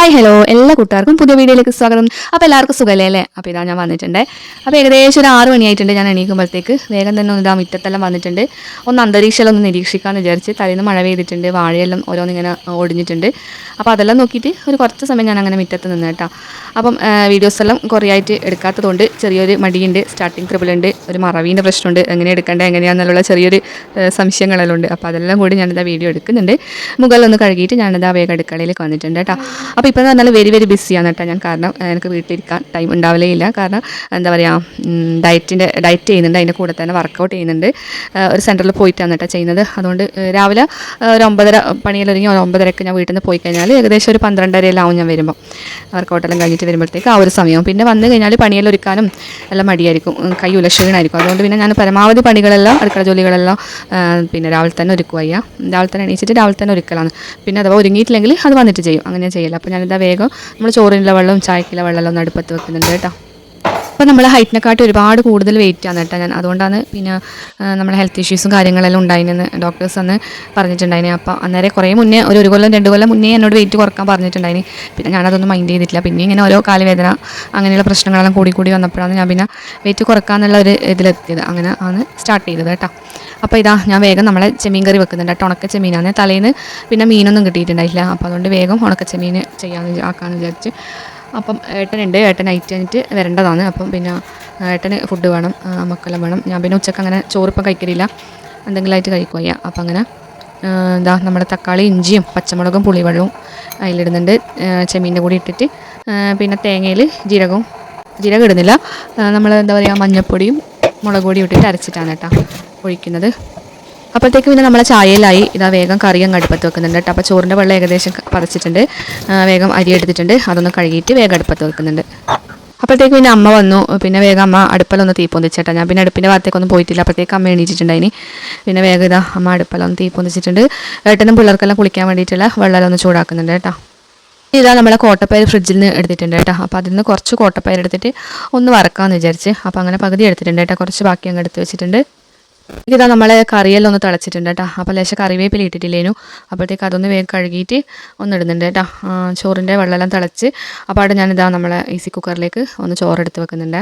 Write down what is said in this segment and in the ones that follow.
Hi hello എല്ലാ കൂട്ടുകാർക്കും പുതിയ വീഡിയോയിലേക്ക് സ്വാഗതം. അപ്പോൾ എല്ലാവർക്കും സുഖമല്ലേ അല്ലേ? അപ്പോൾ ഇതാ ഞാൻ വന്നിട്ടുണ്ട്. അപ്പോൾ ഏകദേശം ഒരു 6 മണിയായിട്ടുണ്ട് ഞാൻ എണീക്കുമ്പോഴത്തേക്ക്. വേഗം തന്നെ ഒന്ന് ഇതാ മുറ്റത്തെല്ലാം വന്നിട്ടുണ്ട്. ഒന്ന് അന്തരീക്ഷമെല്ലാം ഒന്ന് നിരീക്ഷിക്കാമെന്ന് വിചാരിച്ച്. തലേന്ന് മഴ പെയ്തിട്ടുണ്ട്, വാഴയെല്ലാം ഓരോന്നിങ്ങനെ ഒടിഞ്ഞിട്ടുണ്ട്. അപ്പോൾ അതെല്ലാം നോക്കിയിട്ട് ഒരു കുറച്ച് സമയം ഞാൻ അങ്ങനെ മുറ്റത്ത് നിന്ന് കേട്ടോ. അപ്പം വീഡിയോസ് എല്ലാം കുറേ ആയിട്ട് എടുക്കാത്തതുകൊണ്ട് ചെറിയൊരു മടിയുണ്ട്, സ്റ്റാർട്ടിങ് ട്രിബിളുണ്ട്, ഒരു മറവീൻ്റെ പ്രശ്നമുണ്ട്, എങ്ങനെ എടുക്കേണ്ടത് എങ്ങനെയാണെന്നുള്ള ചെറിയൊരു സംശയങ്ങളെല്ലാം ഉണ്ട്. അപ്പോൾ അതെല്ലാം കൂടി ഞാനിതാ വീഡിയോ എടുക്കുന്നുണ്ട്. മുകളിലൊന്ന് കഴുകിയിട്ട് ഞാനിതാ വേഗം അടുക്കളയിലേക്ക് വന്നിട്ടുണ്ട് കേട്ടോ. അപ്പോൾ ഇപ്പോൾ എന്ന് പറഞ്ഞാൽ വെരി ബിസിയാണ് കേട്ടോ ഞാൻ. കാരണം എനിക്ക് വീട്ടിലിരിക്കാൻ ടൈം ഉണ്ടാവില്ലേ ഇല്ല. കാരണം എന്താ പറയുക, ഡയറ്റ് ചെയ്യുന്നുണ്ട്, അതിൻ്റെ കൂടെ തന്നെ വർക്കൗട്ട് ചെയ്യുന്നുണ്ട്. ഒരു സെൻറ്ററിൽ പോയിട്ടാണ് കേട്ടോ ചെയ്യുന്നത്. അതുകൊണ്ട് രാവിലെ ഒരു 9:30 പണിയിലൊരുങ്ങി 9:30ക്ക് ഞാൻ വീട്ടിൽ നിന്ന് പോയി കഴിഞ്ഞാൽ ഏകദേശം ഒരു 12:30 ആവും ഞാൻ വരുമ്പോൾ. വർക്കൗട്ടെല്ലാം കഴിഞ്ഞിട്ട് വരുമ്പോഴത്തേക്ക് ആ ഒരു സമയവും പിന്നെ വന്നു കഴിഞ്ഞാൽ പണിയെല്ലാം ഒരുക്കാനും എല്ലാം മടിയായിരിക്കും, കൈ ഉലക്ഷീണായിരിക്കും. അതുകൊണ്ട് പിന്നെ ഞാൻ പരമാവധി പണികളെല്ലാം അടുക്കള ജോലികളെല്ലാം പിന്നെ രാവിലെ തന്നെ ഒരുക്കുക. രാവിലെ തന്നെ എണീച്ചിട്ട് രാവിലെ തന്നെ ഒരുക്കലാണ്. പിന്നെ അഥവാ ഒരുങ്ങിയിട്ടില്ലെങ്കിൽ അത് വന്നിട്ട് ചെയ്യും, അങ്ങനെ ചെയ്യില്ല. അപ്പോൾ ഞാനിതാ വേഗം നമ്മൾ ചോറിനുള്ള വെള്ളവും ചായക്കുള്ള വെള്ളമെല്ലാം ഒന്ന് അടുപ്പത്ത് വെക്കുന്നുണ്ട് കേട്ടോ. അപ്പോൾ നമ്മൾ ഹൈറ്റിനെക്കാട്ടി ഒരുപാട് കൂടുതൽ വെയിറ്റ് ആണ് കേട്ടോ ഞാൻ. അതുകൊണ്ടാണ് പിന്നെ നമ്മുടെ ഹെൽത്ത് ഇഷ്യൂസും കാര്യങ്ങളെല്ലാം ഉണ്ടായിനെന്ന് ഡോക്ടേഴ്സ് അന്ന് പറഞ്ഞിട്ടുണ്ടായിന്. അപ്പോൾ അന്നേരം കുറേ മുന്നേ ഒരു കൊല്ലം 2 കൊല്ലം മുന്നേ എന്നോട് വെയിറ്റ് കുറക്കാൻ പറഞ്ഞിട്ടുണ്ടായിന്. പിന്നെ ഞാനതൊന്നും മൈൻഡ് ചെയ്തിട്ടില്ല. പിന്നെ ഇങ്ങനെ ഓരോ കാലുവേദന അങ്ങനെയുള്ള പ്രശ്നങ്ങളെല്ലാം കൂടി വന്നപ്പോഴാണ് ഞാൻ പിന്നെ വെയിറ്റ് കുറക്കാമെന്നുള്ള ഒരു ഇതിലെത്തിയത്. അങ്ങനെ ആണ് സ്റ്റാർട്ട് ചെയ്തത് കേട്ടോ. അപ്പോൾ ഇതാ ഞാൻ വേഗം നമ്മളെ ചെമ്മീൻ കറി വെക്കുന്നുണ്ട് കേട്ടോ. ഉണക്ക ചെമ്മീനാണ്. തലേന്ന് പിന്നെ മീനൊന്നും കിട്ടിയിട്ടുണ്ടായില്ല. അപ്പോൾ അതുകൊണ്ട് വേഗം ഉണക്ക ചെമ്മീൻ ആക്കാമെന്ന് വിചാരിച്ച്. അപ്പം ഏട്ടനുണ്ട്, ഏട്ടൻ നൈറ്റ് കഴിഞ്ഞിട്ട് വരേണ്ടതാണ്. അപ്പം പിന്നെ ഏട്ടന് ഫുഡ് വേണം, മക്കളെല്ലാം വേണം. ഞാൻ പിന്നെ ഉച്ചക്ക് അങ്ങനെ ചോറിപ്പം കഴിക്കലില്ല, എന്തെങ്കിലുമായിട്ട് കഴിക്കുക. അപ്പം അങ്ങനെ എന്താ നമ്മുടെ തക്കാളി, ഇഞ്ചിയും പച്ചമുളകും പുളിവെള്ളവും അതിലിടുന്നുണ്ട്. ചെമ്മീൻ്റെ കൂടി ഇട്ടിട്ട് പിന്നെ തേങ്ങയിൽ ജീരകം ഇടുന്നില്ല, നമ്മൾ എന്താ പറയുക മഞ്ഞൾപ്പൊടിയും മുളക് പൊടിയും ഇട്ടിട്ട് അരച്ചിട്ടാണ് കേട്ടോ ഒഴിക്കുന്നത്. അപ്പോഴത്തേക്ക് പിന്നെ നമ്മളെ ചായയിലായി. ഇതാ വേഗം കറി അങ്ങ് അടുപ്പത്ത് വെക്കുന്നുണ്ട് കേട്ടോ. അപ്പോൾ ചോറിൻ്റെ വെള്ളം ഏകദേശം പതച്ചിട്ടുണ്ട്. വേഗം അരി എടുത്തിട്ടുണ്ട്, അതൊന്ന് കഴുകിയിട്ട് വേഗം അടുപ്പത്ത് വെക്കുന്നുണ്ട്. അപ്പോഴത്തേക്ക് പിന്നെ അമ്മ വന്നു. പിന്നെ വേഗം അമ്മ അടുപ്പലൊന്ന് തീ പൊന്തിച്ചേട്ടാ. ഞാൻ പിന്നെ അടുപ്പിൻ്റെ ഭാഗത്തേക്കൊന്നും പോയിട്ടില്ല. അപ്പോഴത്തേക്ക് അമ്മ എണീറ്റിട്ടുണ്ടായിനി. പിന്നെ വേഗം ഇതാ അമ്മ അടുപ്പലൊന്ന് തീ പൊന്തിച്ചിട്ടുണ്ട്. ഏട്ടനും പിള്ളേർക്കെല്ലാം കുളിക്കാൻ വേണ്ടിയിട്ടുള്ള വെള്ളം ഒന്ന് ചൂടാക്കുന്നുണ്ട് കേട്ടോ. ഇതാ നമ്മളെ കോട്ടപ്പയർ ഫ്രിഡ്ജിൽ നിന്ന് എടുത്തിട്ടുണ്ട് കേട്ടോ. അപ്പോൾ അതിൽ നിന്ന് കുറച്ച് കോട്ടപ്പയർ എടുത്തിട്ട് ഒന്ന് വറക്കാമെന്ന് വിചാരിച്ച്. അപ്പോൾ അങ്ങനെ പകുതി എടുത്തിട്ടുണ്ട് കേട്ടോ. കുറച്ച് ബാക്കി അങ്ങ് എടുത്ത് വെച്ചിട്ടുണ്ട്. ഇതാ നമ്മളെ കറിയെല്ലാം ഒന്ന് തിളച്ചിട്ടുണ്ട് കേട്ടോ. അപ്പോൾ ലേശം കറിവേപ്പില ഇട്ടിട്ടില്ലേനു. അപ്പോഴത്തേക്ക് അതൊന്ന് വേഗം കഴുകിയിട്ട് ഒന്ന് ഇടുന്നുണ്ട് കേട്ടോ. ചോറിൻ്റെ വെള്ളമെല്ലാം തിളച്ച് അപ്പോൾ അവിടെ ഞാനിതാ നമ്മളെ ഈസി കുക്കറിലേക്ക് ഒന്ന് ചോറെടുത്ത് വെക്കുന്നുണ്ട്.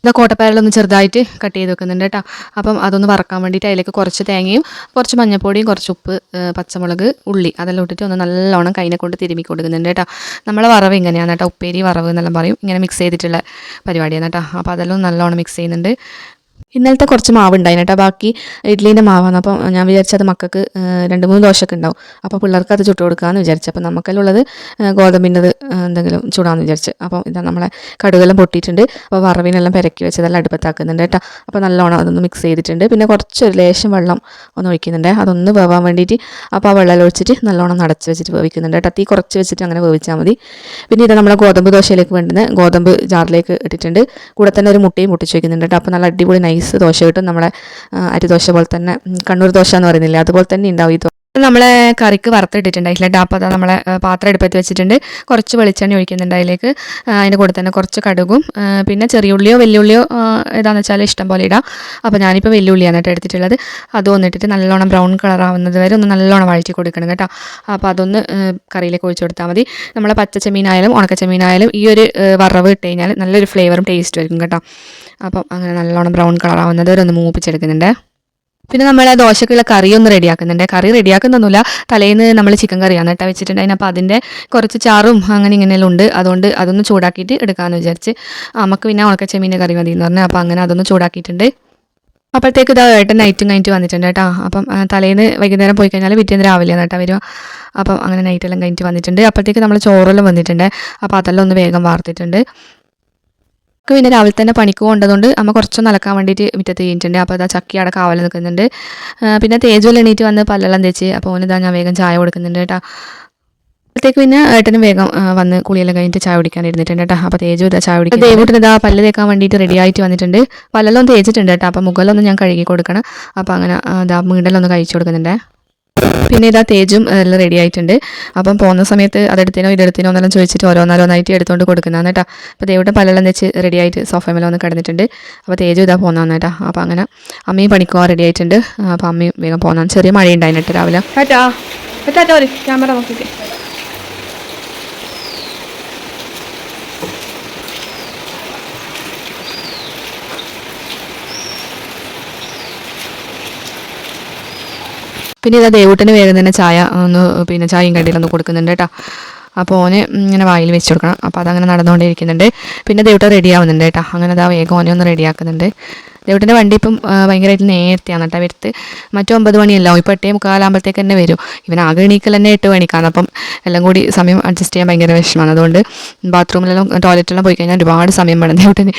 ഇതാ കോട്ടപ്പയറിലൊന്ന് ചെറുതായിട്ട് കട്ട് ചെയ്ത് വെക്കുന്നുണ്ട് കേട്ടോ. അപ്പം അതൊന്ന് വറക്കാൻ വേണ്ടിയിട്ട് അതിലേക്ക് കുറച്ച് തേങ്ങയും കുറച്ച് മഞ്ഞൾപ്പൊടിയും കുറച്ച് ഉപ്പ്, പച്ചമുളക്, ഉള്ളി അതെല്ലാം ഇട്ടിട്ട് ഒന്ന് നല്ലോണം കൈനെ കൊണ്ട് തിരുമ്മി കൊടുക്കുന്നുണ്ട് കേട്ടോ. നമ്മളെ വറവ് ഇങ്ങനെയാണ് കേട്ടോ, ഉപ്പേരി വറവ് എന്നെല്ലാം പറയും. ഇങ്ങനെ മിക്സ് ചെയ്തിട്ടുള്ള പരിപാടിയാണ് കേട്ടോ. അപ്പോൾ അതെല്ലാം നല്ലോണം മിക്സ് ചെയ്യുന്നുണ്ട്. ഇന്നലത്തെ കുറച്ച് മാവ് ഉണ്ടായിരുന്നു കേട്ടോ, ബാക്കി ഇഡ്ഡലീൻ്റെ മാവാണ്. അപ്പം ഞാൻ വിചാരിച്ചത് മക്കൾക്ക് 2-3 ദോശയൊക്കെ ഉണ്ടാവും. അപ്പോൾ പിള്ളേർക്ക് അത് ചുട്ട് കൊടുക്കാമെന്ന് വിചാരിച്ചു. അപ്പോൾ നമുക്കെല്ലാം ഗോതമ്പിൻ്റെത് എന്തെങ്കിലും ചൂടാമെന്ന് വിചാരിച്ച്. അപ്പം ഇതാ നമ്മളെ കടുകെല്ലാം പൊട്ടിയിട്ടുണ്ട്. അപ്പോൾ വറവിനെല്ലാം പെരക്കി വെച്ചതെല്ലാം അടുപ്പത്താക്കുന്നുണ്ട് കേട്ടോ. അപ്പോൾ നല്ലോണം അതൊന്ന് മിക്സ് ചെയ്തിട്ടുണ്ട്. പിന്നെ കുറച്ചൊരു ലേശം വെള്ളം ഒന്ന് ഒഴിക്കുന്നുണ്ട്, അതൊന്ന് വേവാൻ വേണ്ടിയിട്ട്. അപ്പോൾ ആ വെള്ളം ഒഴിച്ചിട്ട് നല്ലോണം നടച്ച് വെച്ചിട്ട് വേവിക്കുന്നുണ്ട് കേട്ടോ. തീ കുറച്ച് വെച്ചിട്ട് അങ്ങനെ വേവിച്ചാൽ മതി. പിന്നെ ഇത് നമ്മളെ ഗോതമ്പ് ദോശയിലേക്ക് വേണ്ടുന്ന ഗോതമ്പ് ജാറിലേക്ക് ഇട്ടിട്ടുണ്ട്. കൂടെ തന്നെ ഒരു മുട്ടയും പൊട്ടിച്ച് വയ്ക്കുന്നുണ്ട് കേട്ടോ. അപ്പോൾ നല്ല അടിപൊളി നൈസ് ദോശ കിട്ടും. നമ്മളെ അരിദോശ പോലെ തന്നെ, കണ്ണൂർ ദോശ എന്ന് പറയുന്നില്ല, അതുപോലെ തന്നെ ഉണ്ടാവും ഈ ദോശ. നമ്മളെ കറിക്ക് വറുത്തിട്ടിട്ടുണ്ടായില്ല കേട്ടോ. അപ്പോൾ അത് നമ്മളെ പാത്രം എടുപ്പത്ത് വെച്ചിട്ടുണ്ട്. കുറച്ച് വെളിച്ചെണ്ണ ഒഴിക്കുന്നുണ്ട് അതിലേക്ക്. അതിൻ്റെ കൂടെ തന്നെ കുറച്ച് കടുകും പിന്നെ ചെറിയുള്ളിയോ വലിയുള്ളിയോ ഏതാണെന്ന് വെച്ചാൽ ഇഷ്ടം പോലെ ഇടാം. അപ്പോൾ ഞാനിപ്പോൾ വെല്ലുള്ളിയാണ് കേട്ടോ എടുത്തിട്ടുള്ളത്. അത് വന്നിട്ടിട്ട് നല്ലോണം ബ്രൗൺ കളർ ആവുന്നത് വരെ ഒന്ന് നല്ലോണം വഴറ്റി കൊടുക്കണം കേട്ടോ. അപ്പോൾ അതൊന്ന് കറിയിലേക്ക് ഒഴിച്ച് കൊടുത്താൽ മതി. നമ്മളെ പച്ചച്ചെമ്മീനായാലും ഉണക്കച്ചെമ്മീനായാലും ഈ ഒരു വറവ് ഇട്ട് കഴിഞ്ഞാൽ നല്ലൊരു ഫ്ലേവറും ടേസ്റ്റും ആയിരിക്കും കേട്ടോ. അപ്പം അങ്ങനെ നല്ലോണം ബ്രൗൺ കളർ ആവുന്നത് വരെ ഒന്ന് മൂപ്പിച്ചെടുക്കുന്നുണ്ട്. പിന്നെ നമ്മൾ ദോശക്കുള്ള കറി ഒന്ന് റെഡിയാക്കുന്നുണ്ട്. കറി റെഡിയാക്കുന്നൊന്നുമില്ല, തലേന്ന് നമ്മൾ ചിക്കൻ കറിയാണ് കേട്ടോ വെച്ചിട്ടുണ്ടായിരുന്നു. അപ്പോൾ അതിൻ്റെ കുറച്ച് ചാറും അങ്ങനെ ഇങ്ങനെയെല്ലാം ഉണ്ട്. അതുകൊണ്ട് അതൊന്ന് ചൂടാക്കിയിട്ട് എടുക്കാമെന്ന് വിചാരിച്ച്. നമുക്ക് പിന്നെ ഉണക്കച്ചെമ്മീൻ്റെ കറി മതി എന്ന് പറഞ്ഞാൽ അപ്പോൾ അങ്ങനെ അതൊന്ന് ചൂടാക്കിയിട്ടുണ്ട്. അപ്പോഴത്തേക്ക് ഇതാ ഏട്ടൻ നൈറ്റും കഴിഞ്ഞിട്ട് വന്നിട്ടുണ്ട് കേട്ടോ. അപ്പം തലേന്ന് വൈകുന്നേരം പോയി കഴിഞ്ഞാൽ പിറ്റേന്ന് രാവിലെയാണ് കേട്ടോ വരിക. അപ്പം അങ്ങനെ നൈറ്റെല്ലാം കഴിഞ്ഞിട്ട് വന്നിട്ടുണ്ട്. അപ്പോഴത്തേക്ക് നമ്മൾ ചോറെല്ലാം വന്നിട്ടുണ്ട്. അപ്പോൾ അതെല്ലാം ഒന്ന് വേഗം വാർത്തിട്ടുണ്ട്. പിന്നെ രാവിലെ തന്നെ പണിക്ക് കൊണ്ടതുകൊണ്ട് അമ്മ കുറച്ചൊന്ന് അലക്കാൻ വേണ്ടിയിട്ട് മുറ്റത്ത് കഴിഞ്ഞിട്ടുണ്ട്. അപ്പോൾ അതാ ചക്കി അവിടെ കാവൽ നിൽക്കുന്നുണ്ട്. പിന്നെ തേജുവിൽ എണീറ്റ് വന്ന് പല്ലെല്ലാം തേച്ച്. അപ്പോൾ ഓനിതാ ഞാൻ വേഗം ചായ കൊടുക്കുന്നുണ്ട് കേട്ടോ. അപ്പോഴത്തേക്ക് പിന്നെ ഏട്ടനും വേഗം വന്ന് കുളിയെല്ലാം കഴിഞ്ഞിട്ട് ചായ കുടിക്കാൻ ഇരുന്നിട്ടുണ്ട് കേട്ടോ. അപ്പോൾ തേജു ഇതാ ചായ കുടിക്കും. ദേവൂട്ടിന് ഇതാ പല്ല് തേക്കാൻ വേണ്ടിയിട്ട് റെഡി ആയിട്ട് വന്നിട്ടുണ്ട്. പല്ലെല്ലാം തേച്ചിട്ടുണ്ട് കേട്ടോ. അപ്പോൾ മുകളിലൊന്നും ഞാൻ കഴുകി കൊടുക്കണം. അപ്പോൾ അങ്ങനെ ഇതാ വീട്ടിലൊന്ന് കഴിച്ചു കൊടുക്കുന്നുണ്ട്. പിന്നെ ഇതാ തേജും എല്ലാം റെഡി ആയിട്ടുണ്ട്. അപ്പം പോകുന്ന സമയത്ത് അതെടുത്തിനോ ഇതെടുത്തിനോ എന്നെല്ലാം ചോദിച്ചിട്ട് ഓരോന്നായിട്ട് എടുത്തുകൊണ്ട് കൊടുക്കുന്നതാണ് കേട്ടോ. അപ്പോൾ ദേവിടെ പല്ലെല്ലാം വെച്ച് റെഡി ആയിട്ട് സോഫയിൽ വന്ന് കിടന്നിട്ടുണ്ട്. അപ്പോൾ തേജു ഇതാ പോകുന്നതാണ് കേട്ടോ. അപ്പോൾ അങ്ങനെ അമ്മയും പണിക്കുവാൻ റെഡി ആയിട്ടുണ്ട്. അപ്പോൾ അമ്മയും വേഗം പോകുന്നതാണ്. ചെറിയ മഴയുണ്ടായിരുന്നു രാവിലെ. ക്യാമറ നോക്കിയിട്ട് പിന്നെ ഇതാ ദേവൂട്ടന് വേഗം തന്നെ ചായ ഒന്ന് പിന്നെ ചായയും കടിയിലൊന്ന് കൊടുക്കുന്നുണ്ട് കേട്ടോ. അപ്പോൾ ഓന് ഇങ്ങനെ വായിൽ വെച്ച് കൊടുക്കണം. അപ്പോൾ അതങ്ങനെ നടന്നുകൊണ്ടിരിക്കുന്നുണ്ട്. പിന്നെ ദേവൂട്ടൻ റെഡി ആവുന്നുണ്ട് കേട്ടോ. അങ്ങനെ അതാ വേഗം ഓനെ ഒന്ന് റെഡിയാക്കുന്നുണ്ട്. ദേവൂട്ടൻ്റെ വണ്ടി ഇപ്പം ഭയങ്കരമായിട്ട് നേരത്തെയാണ് കേട്ടോ വരുത്ത്. മറ്റു 9 മണിയല്ലോ, ഇപ്പോൾ 8:45 തന്നെ വരും. ഇവനാകെ എണീക്കൽ തന്നെ 8 മണിക്കാണ്. അപ്പം എല്ലാം കൂടി സമയം അഡ്ജസ്റ്റ് ചെയ്യാൻ ഭയങ്കര വിഷമമാണ്. അതുകൊണ്ട് ബാത്റൂമിലെല്ലാം ടോയ്ലറ്റെല്ലാം പോയി കഴിഞ്ഞാൽ ഒരുപാട് സമയം വേണം ദേവൂട്ടന്.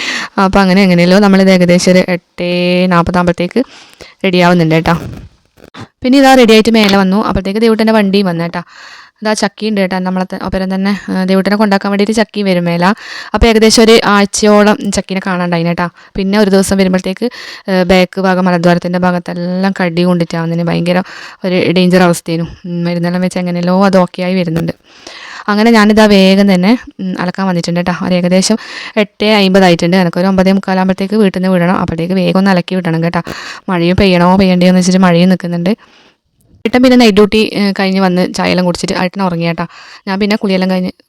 അപ്പോൾ അങ്ങനെ എങ്ങനെയല്ലോ നമ്മളിത് ഏകദേശം ഒരു 8:40 റെഡി ആവുന്നുണ്ട് കേട്ടോ. പിന്നെ ഇതാ റെഡി ആയിട്ട് മേലെ വന്നു. അപ്പോഴത്തേക്ക് ദേവൂട്ടൻ്റെ വണ്ടിയും വന്നു കേട്ടോ. ഇതാ ചക്കിയുണ്ട് കേട്ടോ. നമ്മളെ ഒപ്പരം തന്നെ ദേവൂട്ടനെ കൊണ്ടാക്കാൻ വേണ്ടിയിട്ട് ചക്കി വരും മേല. അപ്പോൾ ഏകദേശം ഒരു ആഴ്ചയോളം ചക്കീനെ കാണാണ്ടായിന് കേട്ടോ. പിന്നെ ഒരു ദിവസം വരുമ്പോഴത്തേക്ക് ബാക്ക് ഭാഗം മലദ്വാരത്തിൻ്റെ ഭാഗത്തെല്ലാം കടി കൊണ്ടിട്ടാവുന്നതിന് ഭയങ്കര ഒരു ഡേഞ്ചർ അവസ്ഥയും മരുന്നെല്ലാം വെച്ച് എങ്ങനെയല്ലോ അത് ഓക്കെ ആയി വരുന്നുണ്ട്. അങ്ങനെ ഞാനിതാ വേഗം തന്നെ അലക്കാൻ വന്നിട്ടുണ്ട് കേട്ടോ. ഒരു ഏകദേശം 8:50 ആയിട്ടുണ്ട്. എനിക്കൊരു 9:45 വീട്ടിൽ നിന്ന് വിടണം. അപ്പോഴത്തേക്ക് വേഗം ഒന്ന് അലക്കി വിടണം കേട്ടോ. മഴയും പെയ്യണ്ടയോ എന്ന് വെച്ചിട്ട് മഴയും നിൽക്കുന്നുണ്ട്. ഏട്ടൻ പിന്നെ നൈറ്റ് ഡ്യൂട്ടി കഴിഞ്ഞ് വന്ന് ചായയെല്ലാം കുടിച്ചിട്ട് ഏട്ടൻ ഉറങ്ങി കേട്ടോ. ഞാൻ പിന്നെ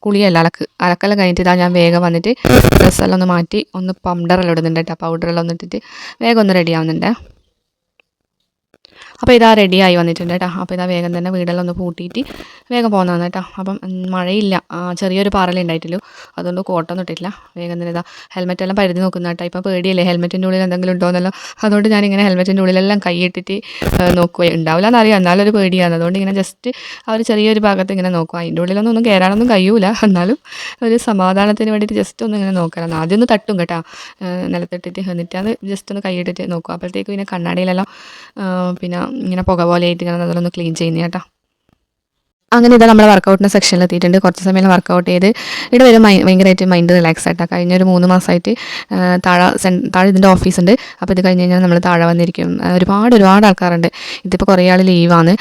കുളിയല്ല അലക്കെല്ലാം കഴിഞ്ഞിട്ട് ഇതാ ഞാൻ വേഗം വന്നിട്ട് ഡ്രസ്സെല്ലാം ഒന്ന് മാറ്റി ഒന്ന് പൗഡറെല്ലാം ഇടുന്നുണ്ട് കേട്ടോ. പൗഡറെല്ലാം ഒന്ന് ഇട്ടിട്ട് വേഗം ഒന്ന് റെഡി ആവുന്നുണ്ട്. അപ്പോൾ ഇതാ റെഡിയായി വന്നിട്ടുണ്ട് കേട്ടോ. അപ്പോൾ ഇതാ വേഗം തന്നെ വീടെല്ലാം ഒന്ന് പൂട്ടിയിട്ട് വേഗം പോകുന്നതാണ് കേട്ടോ. അപ്പം മഴയില്ല, ചെറിയൊരു പാറലുണ്ടായിട്ടില്ലോ, അതുകൊണ്ട് കോട്ടൊന്നും ഇട്ടിട്ടില്ല. വേഗം തന്നെ ഇതാ ഹെൽമെറ്റെല്ലാം പരുതി നോക്കുന്ന കേട്ടോ. ഇപ്പം പേടിയല്ലേ ഹെൽമെറ്റിൻ്റെ ഉള്ളിൽ എന്തെങ്കിലും ഉണ്ടോയെന്നല്ലോ. അതുകൊണ്ട് ഞാനിങ്ങനെ ഹെൽമെറ്റിൻ്റെ ഉള്ളിലെല്ലാം കൈയിട്ടിട്ട് നോക്കുക. ഉണ്ടാവില്ല എന്നറിയാം, എന്നാലൊരു പേടിയാണ്. അതുകൊണ്ട് ഇങ്ങനെ ജസ്റ്റ് ആ ഒരു ചെറിയൊരു ഭാഗത്ത് ഇങ്ങനെ നോക്കുക. അതിൻ്റെ ഉള്ളിലൊന്നും കയറാനൊന്നും കഴിയൂല, എന്നാലും ഒരു സമാധാനത്തിന് വേണ്ടിയിട്ട് ജസ്റ്റ് ഒന്ന് ഇങ്ങനെ നോക്കണം. ആദ്യം ഒന്ന് തട്ടും കേട്ടോ നിലത്തിട്ടിട്ട്, എന്നിട്ട് അത് ജസ്റ്റ് ഒന്ന് കൈയിട്ടിട്ട് നോക്കുക. അപ്പോഴത്തേക്കും പിന്നെ കണ്ണാടിയിലെല്ലാം പിന്നെ ഇങ്ങനെ പുക പോലെ ആയിട്ട് ഇങ്ങനെ അതൊന്ന് ക്ലീൻ ചെയ്യുന്നത് കേട്ടോ. അങ്ങനെ ഇതാ നമ്മുടെ വർക്കൗട്ടിൻ്റെ സെക്ഷനിൽ എത്തിയിട്ടുണ്ട്. കുറച്ച് സമയം വർക്കൗട്ട് ചെയ്ത് ഇവിടെ വരെ ഭയങ്കരമായിട്ട് മൈൻഡ് റിലാക്സ് ആയിട്ടാണ്. കഴിഞ്ഞൊരു 3 മാസമായിട്ട് താഴെ ഇതിൻ്റെ ഓഫീസുണ്ട്. അപ്പോൾ ഇത് കഴിഞ്ഞ് കഴിഞ്ഞാൽ നമ്മൾ താഴെ വന്നിരിക്കും. ഒരുപാട് ആൾക്കാരുണ്ട്. ഇതിപ്പോൾ കുറേ ആൾ ലീവാണ്.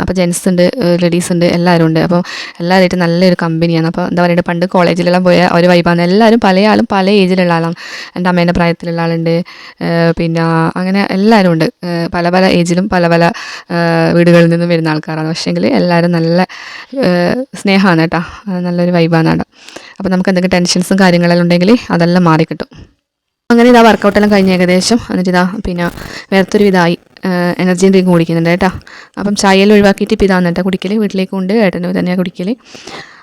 അപ്പോൾ ജെൻസ് ഉണ്ട്, ലേഡീസ് ഉണ്ട്, എല്ലാവരും ഉണ്ട്. അപ്പോൾ എല്ലാവരുമായിട്ട് നല്ലൊരു കമ്പനിയാണ്. അപ്പോൾ എന്താ പറയുക, പണ്ട് കോളേജിലെല്ലാം പോയ ഒരു വൈബാണ്. എല്ലാവരും പല ആളും പല ഏജിലുള്ള ആളാണ്. എൻ്റെ അമ്മേൻ്റെ പ്രായത്തിലുള്ള ആളുണ്ട്, പിന്നെ അങ്ങനെ എല്ലാവരും ഉണ്ട്. പല ഏജിലും പല വീടുകളിൽ നിന്നും വരുന്ന ആൾക്കാരാണ്. പക്ഷേങ്കിൽ എല്ലാവരും നല്ല സ്നേഹമാണ് കേട്ടോ. നല്ലൊരു വൈബാണ് അവിടെ. അപ്പോൾ നമുക്ക് എന്തെങ്കിലും ടെൻഷൻസും കാര്യങ്ങളെല്ലാം ഉണ്ടെങ്കിൽ അതെല്ലാം മാറിക്കിട്ടും. അങ്ങനെ ഇതാ വർക്കൗട്ടെല്ലാം കഴിഞ്ഞ് ഏകദേശം എന്നിട്ട് ഇതാ പിന്നെ വേർത്തൊരു വിധമായി എനർജി ഡ്രിങ്ക് കുടിക്കുന്നുണ്ട് കേട്ടോ. അപ്പം ചായയെല്ലാം ഒഴിവാക്കിയിട്ട് ഇപ്പോൾ ഇതാണ് കേട്ടോ കുടിക്കൽ. വീട്ടിലേക്ക് കൊണ്ട് ഏട്ടന് തന്നെയാണ് കുടിക്കൽ.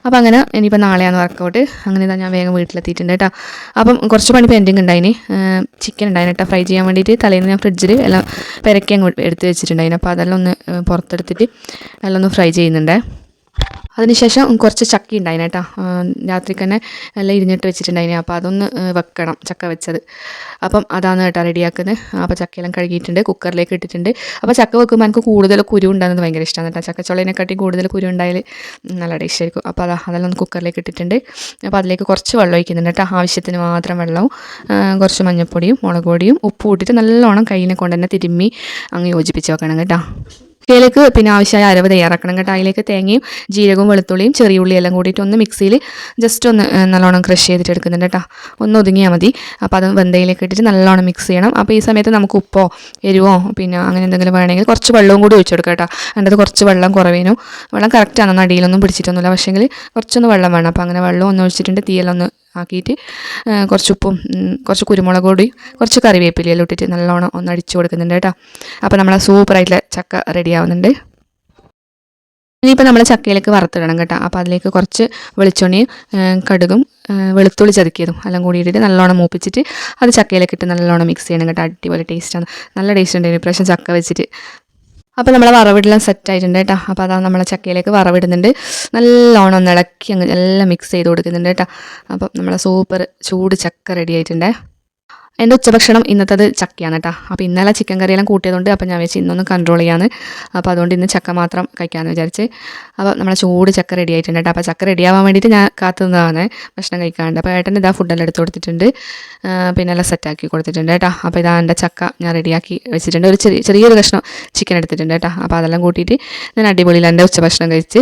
അപ്പോൾ അങ്ങനെ ഇനിയിപ്പോൾ നാളെയാണ് വർക്കൗട്ട്. അങ്ങനെ ഇതാ ഞാൻ വേഗം വീട്ടിലെത്തിയിട്ടുണ്ട് കേട്ടോ. അപ്പം കുറച്ച് പണി പെൻഡിങ് ഉണ്ടായിന്. ചിക്കൻ ഉണ്ടായിന് കേട്ടോ ഫ്രൈ ചെയ്യാൻ വേണ്ടിയിട്ട്. തലേന്ന് ഞാൻ ഫ്രിഡ്ജിൽ എല്ലാം പെരക്കി അങ്ങ് എടുത്ത് വെച്ചിട്ടുണ്ടായിന്. അപ്പോൾ അതെല്ലാം ഒന്ന് പുറത്തെടുത്തിട്ട് എല്ലാം ഒന്ന് ഫ്രൈ ചെയ്യുന്നുണ്ട്. അതിനുശേഷം കുറച്ച് ചക്ക ഉണ്ടായിന് കേട്ടോ. രാത്രിക്ക് തന്നെ എല്ലാം ഇരിഞ്ഞിട്ട് വെച്ചിട്ടുണ്ടായിന്. അപ്പോൾ അതൊന്ന് വെക്കണം, ചക്ക വെച്ചത്. അപ്പം അതാണ് കേട്ടോ റെഡിയാക്കുന്നത്. അപ്പോൾ ചക്കയെല്ലാം കഴുകിയിട്ടുണ്ട്, കുക്കറിലേക്ക് ഇട്ടിട്ടുണ്ട്. അപ്പോൾ ചക്ക വെക്കുമ്പോൾ എനിക്ക് കൂടുതൽ കുരു ഉണ്ടാകുന്നത് ഭയങ്കര ഇഷ്ടമാണ് കേട്ടോ. ചക്കച്ചുളേനെക്കാട്ടി കൂടുതൽ കുരു ഉണ്ടായാൽ നല്ല ടേസ്റ്റ് ആയിരിക്കും. അപ്പോൾ അതെല്ലാം ഒന്ന് കുക്കറിലേക്ക് ഇട്ടിട്ടുണ്ട്. അപ്പോൾ അതിലേക്ക് കുറച്ച് വെള്ളം ഒഴിക്കുന്നുണ്ട് കേട്ടോ. ആവശ്യത്തിന് മാത്രം വെള്ളവും കുറച്ച് മഞ്ഞൾപ്പൊടിയും മുളക് പൊടിയും ഉപ്പും ഇട്ടിട്ട് നല്ലോണം കയ്യിനെ കൊണ്ട് തന്നെ തിരുമ്മി അങ്ങ് യോജിപ്പിച്ച് വെക്കണം കേട്ടോ. ഇതിലേക്ക് പിന്നെ ആവശ്യമായ അരവ് തയ്യാറാക്കണം കേട്ടോ. അതിലേക്ക് തേങ്ങയും ജീരകവും വെളുത്തുള്ളിയും ചെറിയ ഉള്ളി എല്ലാം കൂടിയിട്ട് ഒന്ന് മിക്സിയിൽ ജസ്റ്റ് ഒന്ന് നല്ലോണം ക്രഷ് ചെയ്തിട്ട് എടുക്കുന്നുണ്ട് കേട്ടോ. ഒന്ന് ഒതുങ്ങിയാൽ മതി. അപ്പോൾ അത് വെന്തയിലേക്ക് ഇട്ടിട്ട് നല്ലോണം മിക്സ് ചെയ്യണം. അപ്പോൾ ഈ സമയത്ത് നമുക്ക് ഉപ്പോ എരിവോ പിന്നെ അങ്ങനെ എന്തെങ്കിലും വേണമെങ്കിൽ കുറച്ച് വെള്ളവും കൂടി ഒഴിച്ചു കൊടുക്കാം കേട്ടോ. അതിൻ്റെ കുറച്ച് വെള്ളം കുറവേനും. വെള്ളം കറക്റ്റാണ്, അടിയിലൊന്നും പിടിച്ചിട്ടൊന്നുമില്ല. പക്ഷേങ്കിൽ കുറച്ചൊന്ന് വെള്ളം വേണം. അപ്പോൾ അങ്ങനെ വെള്ളം ഒന്ന് ഒഴിച്ചിട്ടുണ്ട്. തീയെല്ലാം ഒന്ന് ആക്കിയിട്ട് കുറച്ച് ഉപ്പും കുറച്ച് കുരുമുളക് പൊടി കുറച്ച് കറിവേപ്പിലയെല്ലാം ഇട്ടിട്ട് നല്ലോണം ഒന്ന് അടിച്ചു കൊടുക്കുന്നുണ്ട് കേട്ടോ. അപ്പോൾ നമ്മളെ സൂപ്പറായിട്ടുള്ള ചക്ക റെഡി ആവുന്നുണ്ട്. ഇനിയിപ്പോൾ നമ്മൾ ചക്കയിലേക്ക് വറുത്തിടണം കേട്ടോ. അപ്പോൾ അതിലേക്ക് കുറച്ച് വെളിച്ചെണ്ണയും കടുകും വെളുത്തുള്ളി ചതുക്കിയതും എല്ലാം കൂടി ഇട്ടിട്ട് നല്ലോണം മൂപ്പിച്ചിട്ട് അത് ചക്കയിലേക്ക് ഇട്ട് നല്ലോണം മിക്സ് ചെയ്യണം കേട്ടോ. അടിപൊളി ടേസ്റ്റാണ്, നല്ല ടേസ്റ്റ് ഉണ്ട് ഇപ്രാവശ്യം ചക്ക വെച്ചിട്ട്. അപ്പോൾ നമ്മളെ വറവിടെല്ലാം സെറ്റായിട്ടുണ്ട് കേട്ടോ. അപ്പോൾ അതാ നമ്മളെ ചക്കയിലേക്ക് വറവിടുന്നുണ്ട്. നല്ലോണം ഒന്ന് ഇളക്കി അങ്ങ് എല്ലാം മിക്സ് ചെയ്ത് കൊടുക്കുന്നുണ്ട് കേട്ടോ. അപ്പം നമ്മളെ സൂപ്പർ ചൂട് ചക്ക റെഡി ആയിട്ടുണ്ട്. എൻ്റെ ഉച്ചഭക്ഷണം ഇന്നത്തത് ചക്കയാണ് കേട്ടോ. അപ്പോൾ ഇന്നലെ ചിക്കൻ കറിയെല്ലാം കൂട്ടിയതുകൊണ്ട് അപ്പോൾ ഞാൻ വെച്ച് ഇന്നൊന്ന് കൺട്രോൾ ചെയ്യാന്ന്. അപ്പോൾ അതുകൊണ്ട് ഇന്ന് ചക്ക മാത്രം കഴിക്കാമെന്ന് വിചാരിച്ച്. അപ്പോൾ നമ്മളെ ചൂട് ചക്ക റെഡി ആയിട്ടുണ്ട് കേട്ടോ. അപ്പോൾ ചക്ക റെഡി ആവാൻ വേണ്ടിയിട്ട് ഞാൻ കാത്തു നിന്നതാണ് ഭക്ഷണം കഴിക്കാണ്ട്. അപ്പോൾ ഏട്ടൻ ഇതാ ഫുഡെല്ലാം എടുത്ത് കൊടുത്തിട്ടുണ്ട്, പിന്നെ എല്ലാം സെറ്റാക്കി കൊടുത്തിട്ടുണ്ട് കേട്ടോ. അപ്പോൾ ഇതാ എൻ്റെ ചക്ക ഞാൻ റെഡിയാക്കി വെച്ചിട്ടുണ്ട്. ഒരു ചെറിയൊരു കഷ്ണം ചിക്കൻ എടുത്തിട്ടുണ്ട് കേട്ടോ. അപ്പോൾ അതെല്ലാം കൂട്ടിയിട്ട് ഞാൻ അടിപൊളിയിൽ എൻ്റെ ഉച്ചഭക്ഷണം കഴിച്ച്.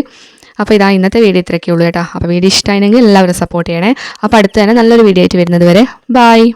അപ്പോൾ ഇതാ ഇന്നത്തെ വീഡിയോ ഇത്രയൊക്കെ ഉള്ളൂ കേട്ടോ. അപ്പോൾ വീഡിയോ ഇഷ്ടമായെങ്കിൽ എല്ലാവരും സപ്പോർട്ട് ചെയ്യണേ. അപ്പോൾ അടുത്ത് തന്നെ നല്ലൊരു വീഡിയോ ആയിട്ട് വരുന്നത് വരെ ബായ്.